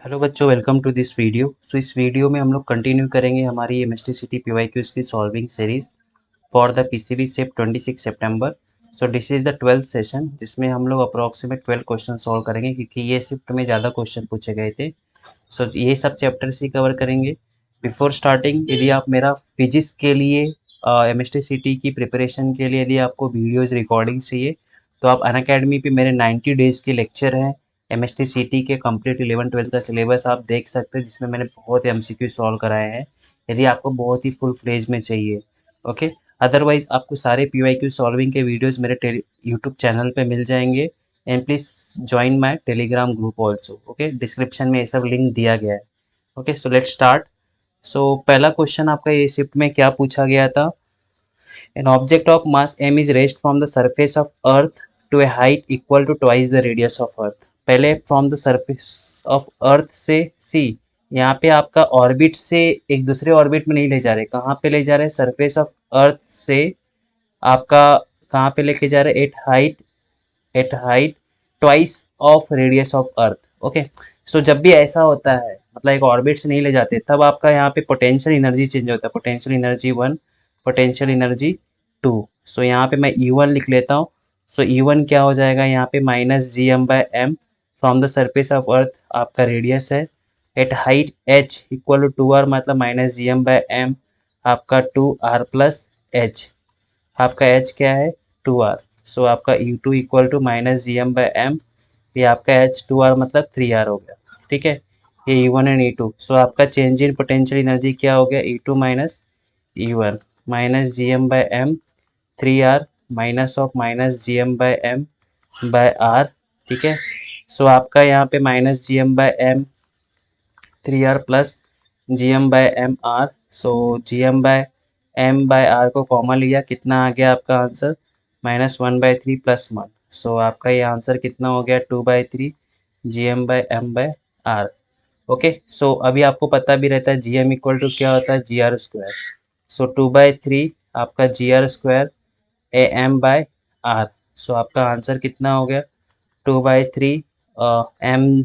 Hello बच्चों, welcome to this video. इस video में हम लोग कंटिन्यू करेंगे हमारी एमएसटीसीटी पीवाईक्यूज की solving series for the PCB shape 26 September. This is the 12th session जिसमें हम लोग अप्रॉक्सीमेट 12 क्वेश्चन सॉल्व करेंगे क्योंकि ये शिफ्ट में ज़्यादा क्वेश्चन पूछे गए थे। ये सब चैप्टर्स ही कवर करेंगे। बिफोर स्टार्टिंग, यदि आप मेरा फिजिक्स के लिए एमएसटीसीटी की प्रिपरेशन के लिए यदि आपको वीडियोज़ रिकॉर्डिंग चाहिए तो आप अनअकैडमी पे मेरे 90 डेज़ के लेक्चर हैं एमएसटीसीटी के कंप्लीट 11-12 का सिलेबस आप देख सकते हैं, जिसमें मैंने बहुत एमसीक्यू सॉल्व कराए हैं यदि आपको बहुत ही फुल फ्लेज में चाहिए। ओके, अदरवाइज आपको सारे पीवाईक्यू सॉल्विंग के वीडियोस मेरे यूट्यूब चैनल पे मिल जाएंगे। And please join my Telegram group also. Okay, description में ये सब लिंक दिया गया है। Okay, so let's start. पहला क्वेश्चन आपका ये शिफ्ट में क्या पूछा गया था? An object of mass m is raised from the surface of earth to a height equal to twice the radius of earth। पहले from the surface of earth से c, यहाँ पे आपका ऑर्बिट से एक दूसरे ऑर्बिट में नहीं ले जा रहे, कहाँ पे ले जा रहे हैं? सरफेस ऑफ अर्थ से आपका कहाँ पे लेके जा रहे हैं? At height twice of radius of earth. Okay, जब भी ऐसा होता है, मतलब एक ऑर्बिट से नहीं ले जाते, तब आपका यहाँ पे पोटेंशियल एनर्जी चेंज होता है। Potential energy 1, potential energy 2। यहाँ पे मैं E1 लिख लेता हूँ। E1 क्या हो जाएगा यहाँ पे? -gm/m from the surface of earth, आपका रेडियस है। At height h equal to 2r, मतलब -gm/m आपका 2r प्लस h। आपका h क्या है? 2r। आपका U2 इक्वल टू -gm/m, ये आपका h 2r मतलब 3r हो गया। ठीक है, ये E1 एंड E2। आपका चेंज इन पोटेंशियल एनर्जी क्या हो गया? E2 minus E1 -gm/m 3r minus of -gm/m by r। ठीक है, आपका यहाँ पे -gm/m 3r plus gm/m r। gm/m/r को कॉमन लिया, कितना आ गया आपका आंसर? -1/3 प्लस 1। आपका ये आंसर कितना हो गया? 2/3 gm/m/r। ओके, अभी आपको पता भी रहता है gm इक्वल टू क्या होता है? gr²। 2/3 आपका gr² am/r। आपका आंसर कितना हो गया? 2/3 mgr।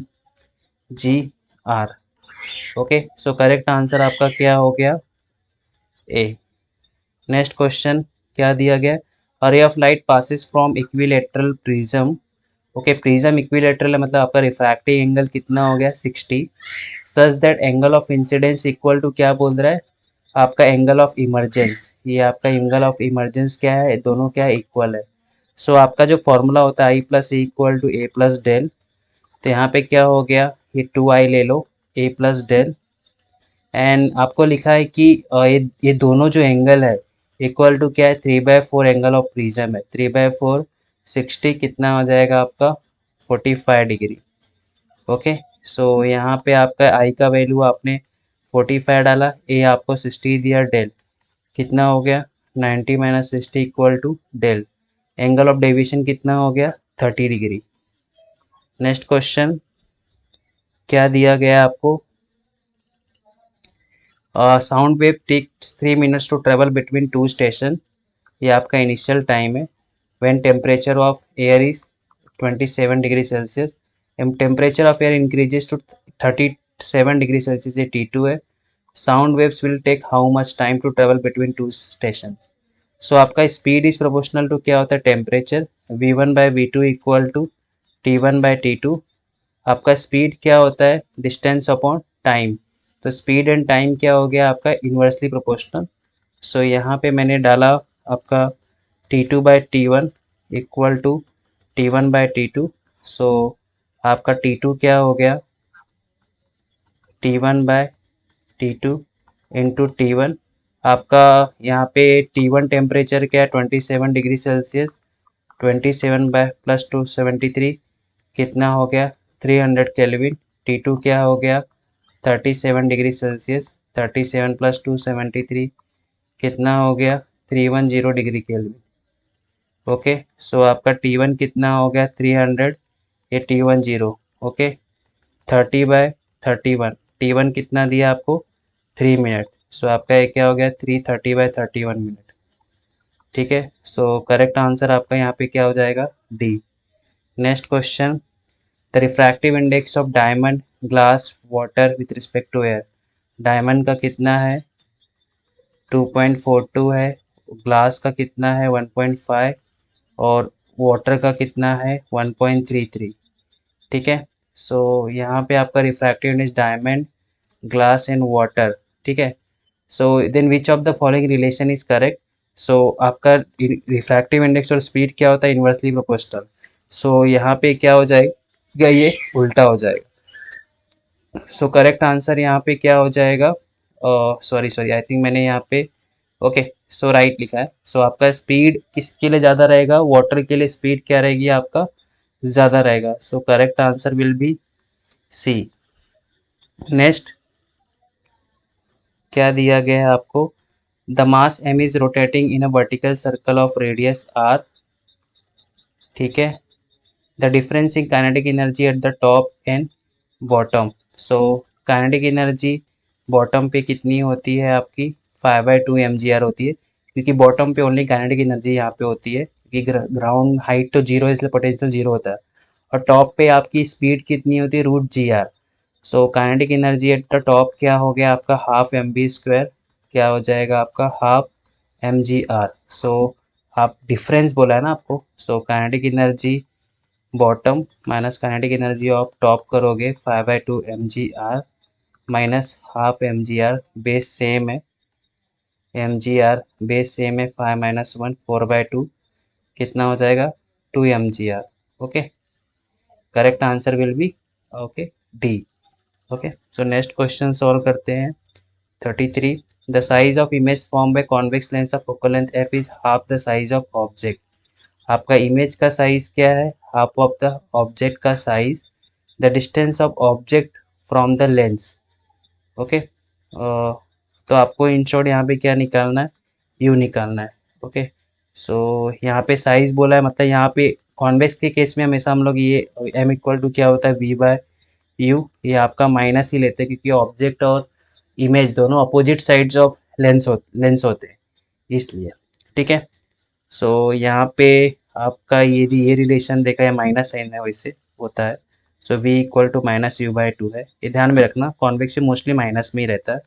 ओके, करेक्ट आंसर आपका क्या हो गया? ए। नेक्स्ट क्वेश्चन क्या दिया गया? A ray of light passes from equilateral prism. Okay, prism equilateral है, मतलब आपका रिफ्रैक्टिव एंगल कितना हो गया? 60। Such that angle of incidence equal to क्या बोल रहा है? आपका एंगल ऑफ इमरजेंस। ये आपका एंगल ऑफ इमरजेंस क्या है? दोनों क्या है? इक्वल है। आपका जो फॉर्मूला होता है I plus A equal to A plus del, तो यहाँ पे क्या हो गया? ये 2i ले लो, ए प्लस डेल। एंड आपको लिखा है कि ये दोनों जो एंगल है इक्वल टू क्या है? 3/4 एंगल ऑफ प्रिज्म है। 3/4 60 कितना हो जाएगा आपका? 45 डिग्री। ओके, यहाँ पे आपका आई का वैल्यू आपने 45 डाला, ए आपको 60 दिया, डेल कितना हो गया? 90 minus 60 equal to del angle of deviation कितना हो गया? 30 डिग्री। नेक्स्ट क्वेश्चन क्या दिया गया आपको? Sound wave takes 3 minutes to travel between two station. ये आपका इनिशियल टाइम है। When temperature of air is 27 degree Celsius and temperature of air increases to 37 degree Celsius, ये T2 है। Sound waves will take how much time to travel between two station? आपका speed is proportional to क्या होता है? Temperature. V1/V2 equal to T1/T2। आपका speed क्या होता है? Distance upon time. तो स्पीड एंड टाइम क्या हो गया आपका? Inversely proportional. यहाँ पे मैंने डाला आपका T2/T1 इक्वल टू T1/T2। आपका T2 क्या हो गया? T1/T2 into T1। आपका यहाँ पे T1 टेम्परेचर क्या है? 27 डिग्री सेल्सियस। 27 बाय प्लस 273 कितना हो गया? 300 केल्विन। T2 क्या हो गया? 37 डिग्री सेल्सियस। 37 प्लस 273 कितना हो गया? 310 डिग्री केल्विन। ओके, आपका T1 कितना हो गया? 300, ये T10। ओके, 30/31। T1 कितना दिया आपको? 3 मिनट। आपका ये क्या हो गया? 330/31 मिनट। ठीक है, करेक्ट आंसर आपका यहाँ पे क्या हो जाएगा? D. Next question, the refractive index of diamond glass water with respect to air. Diamond का कितना है 2.42 है, ग्लास का कितना है 1.5 और वाटर का कितना है 1.33। ठीक है, सो यहाँ पे आपका refractive index diamond, glass and water. ठीक है, so then which of the following relation is correct. So आपका रिफ्रैक्टिव इंडेक्स और स्पीड क्या होता है इन्वर्सली प्रोपोर्शनल। सो यहाँ पे क्या हो जाएगा, ये उल्टा हो जाएगा। सो करेक्ट आंसर यहाँ पे क्या हो जाएगा, सॉरी सॉरी आई थिंक मैंने यहाँ पे ओके सो राइट लिखा है। सो आपका स्पीड किसके लिए ज़्यादा रहेगा, वाटर के लिए स्पीड क्या रहेगी आपका ज़्यादा रहेगा। So correct answer will be C. Next क्या दिया गया है आपको, the mass m is rotating in a vertical circle of radius r। ठीक है, the difference in kinetic energy at the top and bottom. So kinetic energy bottom पे कितनी होती है आपकी 5/2 mgr होती है, क्योंकि बॉटम पे ओनली काइनेटिक एनर्जी यहाँ पे होती है, क्योंकि ग्राउंड हाइट तो जीरो है इसलिए पोटेंशियल जीरो होता है। और टॉप पे आपकी स्पीड कितनी होती है √gr। So kinetic energy at the top क्या हो गया आपका हाफ mv², क्या हो जाएगा आपका हाफ mgr। सो आप डिफरेंस बोला है ना आपको, सो kinetic energy bottom minus kinetic energy of top करोगे 5/2 mgr minus half mgr, base same है, mgr बेस सेम है, 5 - 1 4/2 कितना हो जाएगा 2 mgr। Okay, correct answer will B okay D. Okay, so next question solve करते हैं। 33, the size of image form by convex lens of focal length f is half the size of object. आपका image का size क्या है, half of the object का size, the distance of object from the lens. Okay, तो आपको in short यहाँ पे क्या निकालना है, यू निकालना है। ओके, सो यहाँ पे साइज बोला है, मतलब यहाँ पे कॉन्वेक्स के केस में हमेशा हम लोग ये m इक्वल टू क्या होता है v/u, ये आपका माइनस ही लेते हैं क्योंकि ऑब्जेक्ट और इमेज दोनों अपोजिट साइड्स ऑफ लेंस होते हैं इसलिए। ठीक है, सो यहाँ पे आपका ये रिलेशन देखा है माइनस साइन है वैसे होता है। सो v इक्वल टू -u/2 है, ये ध्यान में रखना, कॉन्वेक्स मोस्टली माइनस में ही रहता है।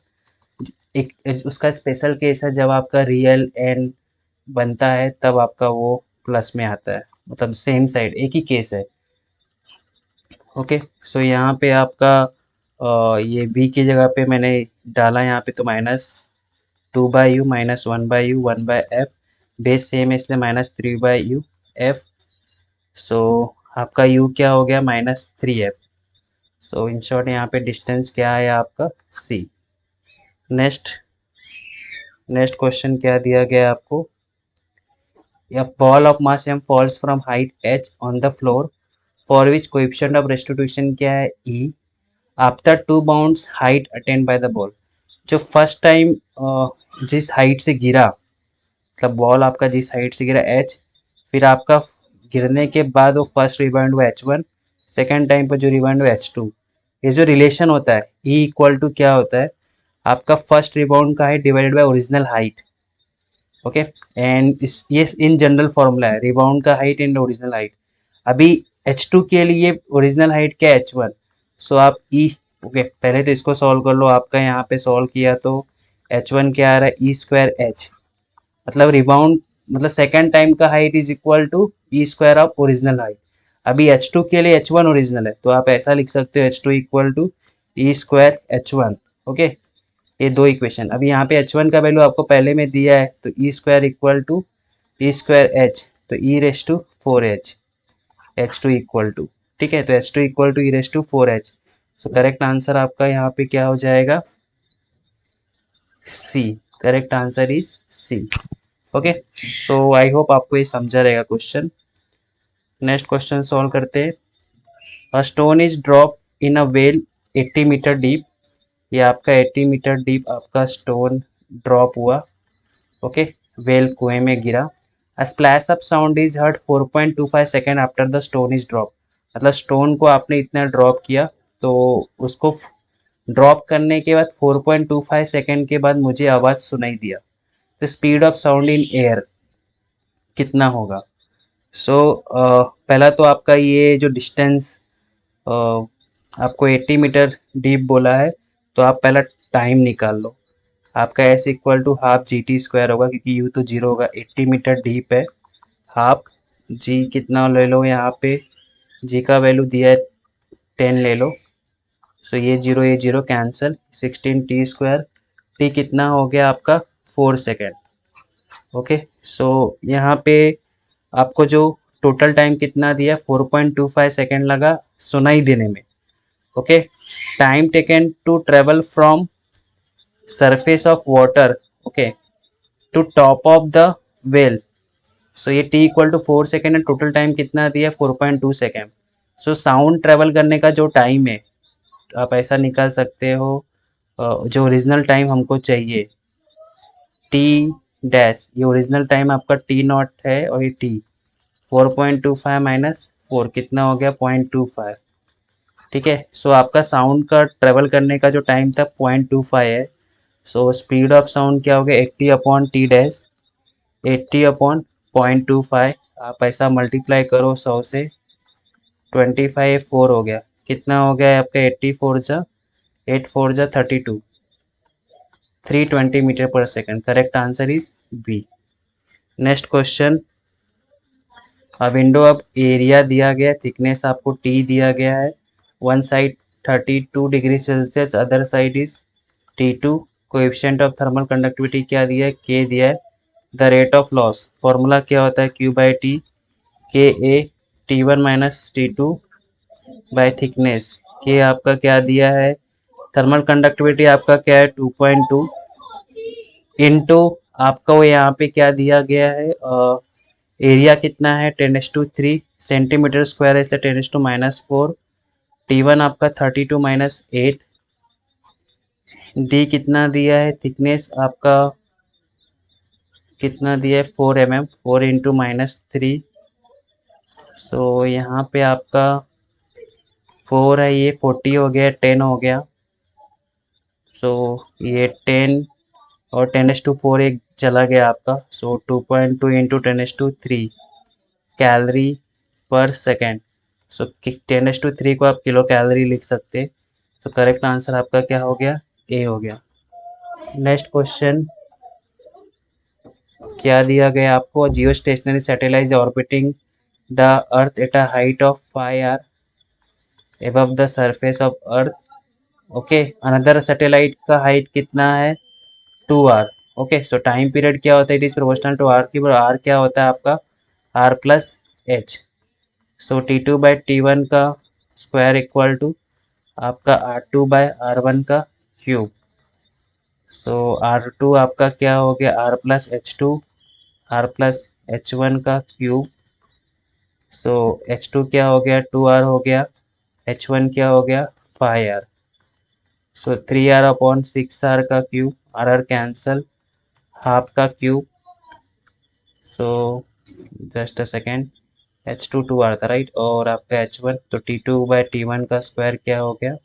एक उसका स्पेशल केस है जब आपका रियल एन बनता है तब आपका वो प्लस में आता है, मतलब सेम साइड एक ही केस है। ओके, सो यहाँ पे आपका ये v की जगह पे मैंने डाला यहाँ पे तो -2/u -1/u 1/f, base same है इसलिए -3/u f। सो आपका u क्या हो गया -3f। सो इन शॉर्ट यहाँ पे डिस्टेंस क्या है आपका c। नेक्स्ट क्वेश्चन क्या दिया गया आपको, a ball of mass m falls from height h on the floor for which coefficient of restitution क्या है e after 2 bounds height attained by the ball। जो फर्स्ट टाइम जिस हाइट से गिरा, मतलब बॉल आपका जिस हाइट से गिरा h, फिर आपका गिरने के बाद वो फर्स्ट रिबाउंड हुआ h1, सेकेंड टाइम पर जो रिबाउंड हुआ h2, ये जो रिलेशन होता है e इक्वल टू क्या होता है आपका फर्स्ट रिबाउंड का height divided by original height. Okay, and इस ये इन जनरल फॉर्मूला है रिबाउंड का हाइट एंड ओरिजिनल हाइट। अभी h2 के लिए ओरिजिनल हाइट क्या है h1। सो आप e ओके पहले तो इसको सॉल्व कर लो, आपका यहाँ पे सॉल्व किया तो h1 क्या आ रहा है e²h, मतलब रिबाउंड मतलब सेकेंड टाइम का height is equal to e² of original height. अभी h2 के लिए h1 ओरिजिनल है तो आप ऐसा लिख सकते हो h2 equal to e²h1। Okay, ये दो इक्वेशन, अभी यहाँ पे h1 का वैल्यू आपको पहले में दिया है तो e² इक्वल टू e²h, तो e⁴h h2 इक्वल टू, ठीक है, तो h2 equal to e⁴h। So correct answer आपका यहाँ पे क्या हो जाएगा C. Correct answer is C. Okay, so I hope आपको ये समझा रहेगा क्वेश्चन। नेक्स्ट क्वेश्चन सॉल्व करते हैं। A stone is drop in a well 80 metre deep, ये आपका 80 मीटर डीप आपका स्टोन ड्रॉप हुआ। ओके, वेल कुएं में गिरा। A splash up sound is heard 4.25 second after the stone is drop, मतलब स्टोन को आपने इतना ड्रॉप किया तो उसको ड्रॉप करने के बाद 4.25 सेकेंड के बाद मुझे आवाज़ सुनाई दिया, तो speed of sound in air कितना होगा। सो पहला तो आपका ये जो डिस्टेंस आपको 80 मीटर डीप बोला है, तो आप पहला टाइम निकाल लो। आपका S equal to half G T square होगा, क्योंकि यू तो जीरो होगा। 80 मीटर डीप है, हाफ जी कितना ले लो यहाँ पे, जी का वैल्यू दिया है 10 ले लो। सो ये zero cancel, 16 T square, T कितना हो गया आपका 4 सेकेंड। ओके, सो यहाँ पे आपको जो टोटल टाइम कितना दिया, 4.25 सेकेंड लगा सुनाई देने में। Okay, time taken to travel from surface of water, okay, to top of the well. So ये टी इक्वल टू 4 सेकेंड है, टोटल टाइम कितना दिया 4.2 सेकेंड। सो साउंड ट्रेवल करने का जो टाइम है, आप ऐसा निकाल सकते हो, जो ओरिजिनल टाइम हमको चाहिए टी डैश, ये ओरिजिनल टाइम आपका टी नॉट है, और ये टी 4.25 माइनस 4 कितना हो गया 0.25। ठीक है, सो आपका साउंड का ट्रेवल करने का जो टाइम था 0.25 है। सो स्पीड ऑफ साउंड क्या हो गया 80 अपॉन टी डैश, 80 अपॉन 0.25। आप ऐसा मल्टीप्लाई करो 100 से, 25 4 हो गया, कितना हो गया आपका 80 फोर जा 8 फोर जा 32, 320 meter per second. Correct answer is B. Next question, window अब एरिया दिया गया, थिकनेस आपको टी दिया गया है, one side 32 degree Celsius, other side is T2। Coefficient of thermal conductivity क्या दिया है, K दिया है। The rate of loss, formula क्या होता है, Q बाई टी, के ए T1 minus T2 bye thickness. के आपका क्या दिया है, थर्मल कंडक्टिविटी आपका क्या है 2.2 इंटू आपका वो यहाँ पे क्या दिया गया है, एरिया कितना है 10⁻³ सेंटीमीटर स्क्वायर है, इसलिए 10⁻⁻4। T1 आपका 32 माइनस 8, डी कितना दिया है, थिकनेस आपका कितना दिया है 4 mm, 4 इंटू -3। सो यहाँ पे आपका 4 है, ये 40 हो गया, 10 हो गया। सो ये 10 और 10⁻4 एक चला गया आपका। सो 2.2 इंटू 10⁻3 कैलोरी पर सेकेंड। सो 10⁻3 को आप किलो कैलोरी लिख सकते। सो करेक्ट आंसर आपका क्या हो गया, ए हो गया। नेक्स्ट क्वेश्चन क्या दिया गया आपको, geostationary satellite orbiting the earth at a height of 5 r above the surface of earth। Okay, another satellite का हाइट कितना है 2 r। Okay, so time period क्या होता है, it is proportional to R की, आर क्या होता है आपका R plus H. So T2 by T1 का स्क्वायर इक्वल टू आपका R2 बाय R1 का क्यूब। सो R2 आपका क्या हो गया R plus H2, R plus H1 का क्यूब। सो H2 क्या हो गया 2R हो गया, H1 क्या हो गया 5R। सो 3R अपॉन 6R का क्यूब, R कैंसल, हाफ का cube. So just a second, H2 2R था राइट, और आपका H1 तो T2 बाई T1 का स्क्वायर क्या हो गया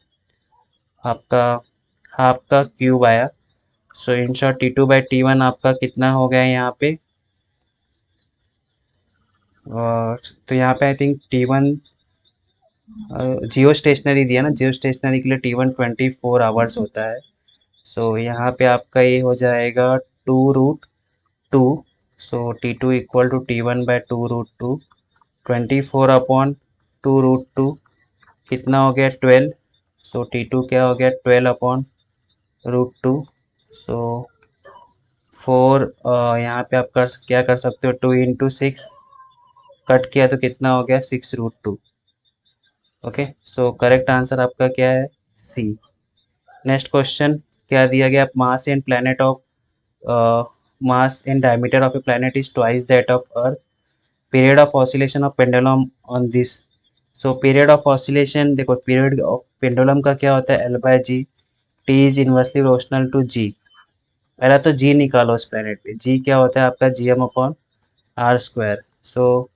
आपका हाफ का क्यूब आया। सो in short T2 by T1 आपका कितना हो गया यहाँ पे, और तो यहाँ पे I think T1 Jio stationery दिया ना, जियो स्टेशनरी के लिए T1 24 आवर्स होता है। सो यहाँ पे आपका ये हो जाएगा 2√2। So T2 equal to T1 by 2√2, 24 upon 2√2 कितना हो गया 12। सो T2 क्या हो गया 12 अपॉन √2। सो 4 यहाँ पे आप क्या कर सकते हो 2 इंटू 6 कट किया तो कितना हो गया 6√2। ओके, सो करेक्ट आंसर आपका क्या है सी। नेक्स्ट क्वेश्चन क्या दिया गया, mass and planet of mass and diameter of a planet is twice that of Earth, period of oscillation of pendulum on this. So period of oscillation देखो, period of pendulum का क्या होता है L by G, T is inversely proportional to G. पहला तो जी निकालो उस planet पे, जी क्या होता है आपका G M upon R square. So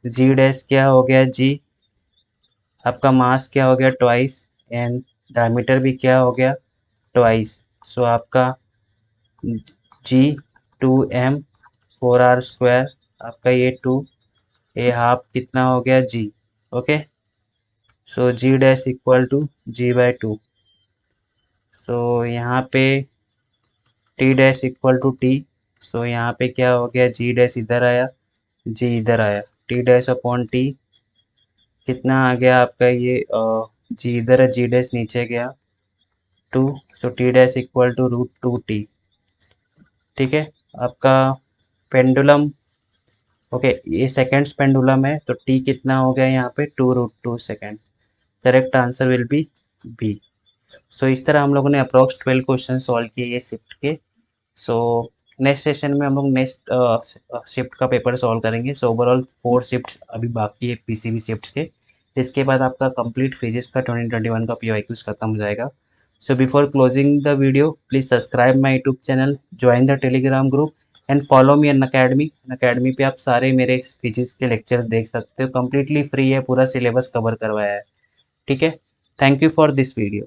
G dash क्या हो गया जी, आपका मास क्या हो गया ट्वाइस, एंड डायमीटर भी क्या हो गया ट्वाइस। सो आपका जी 2m 4r स्क्वायर, आपका ये 2 ये हाफ कितना हो गया G. Okay, so G dash equal to g/2। So यहाँ पे T dash equal to T. So यहाँ पे क्या हो गया, जी डैश इधर आया, जी इधर आया, टी डैश अपॉन टी कितना आ गया आपका ये, जी इधर है, जी डैश नीचे गया 2। So T dash equal to √2t। ठीक है, आपका पेंडुलम, ओके ये सेकेंड्स पेंडुलम है, तो टी कितना हो गया यहाँ पे 2√2 second. Correct answer will be B. So इस तरह हम लोगों ने अप्रॉक्स 12 क्वेश्चन सॉल्व किए ये शिफ्ट के। सो नेक्स्ट सेशन में हम लोग नेक्स्ट शिफ्ट का पेपर सॉल्व करेंगे। सो ओवरऑल 4 शिफ्ट्स अभी बाकी है पीसीबी शिफ्ट्स के। इसके बाद आपका कंप्लीट फिजिक्स का 2021 का पीवाईक्यूज खत्म हो जाएगा। So before closing the video please subscribe my YouTube channel, join the Telegram group and follow me Unacademy पे आप सारे मेरे फिजिक्स के लेक्चर्स देख सकते हो, कम्प्लीटली फ्री है, पूरा सिलेबस कवर करवाया है। ठीक है, thank you for this video.